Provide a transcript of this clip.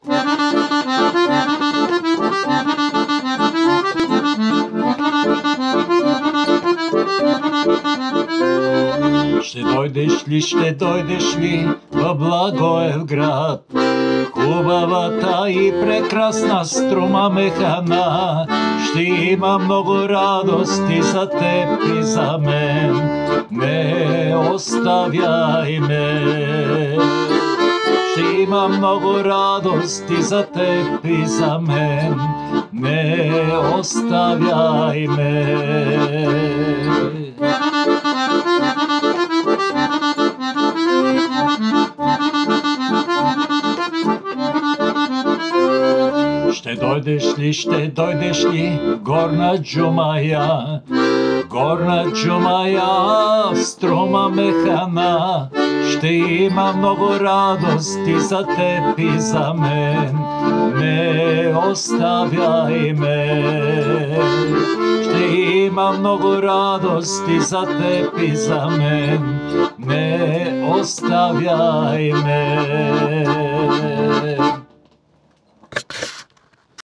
Ще дойдеш ли в Благоевград? Хубавата и прекрасна струма механа, ще има много радости за теб и за мен. Не оставяй ме. Ще има много радости за теб и за мен. Не оставяй ме. Ще дойдеш ли, горна Джумая? Горна Джумая, в струма механа, ще има много радости за теб и за мен. Не оставяй ме. Ще има много радости за теб и за мен. Не оставяй ме.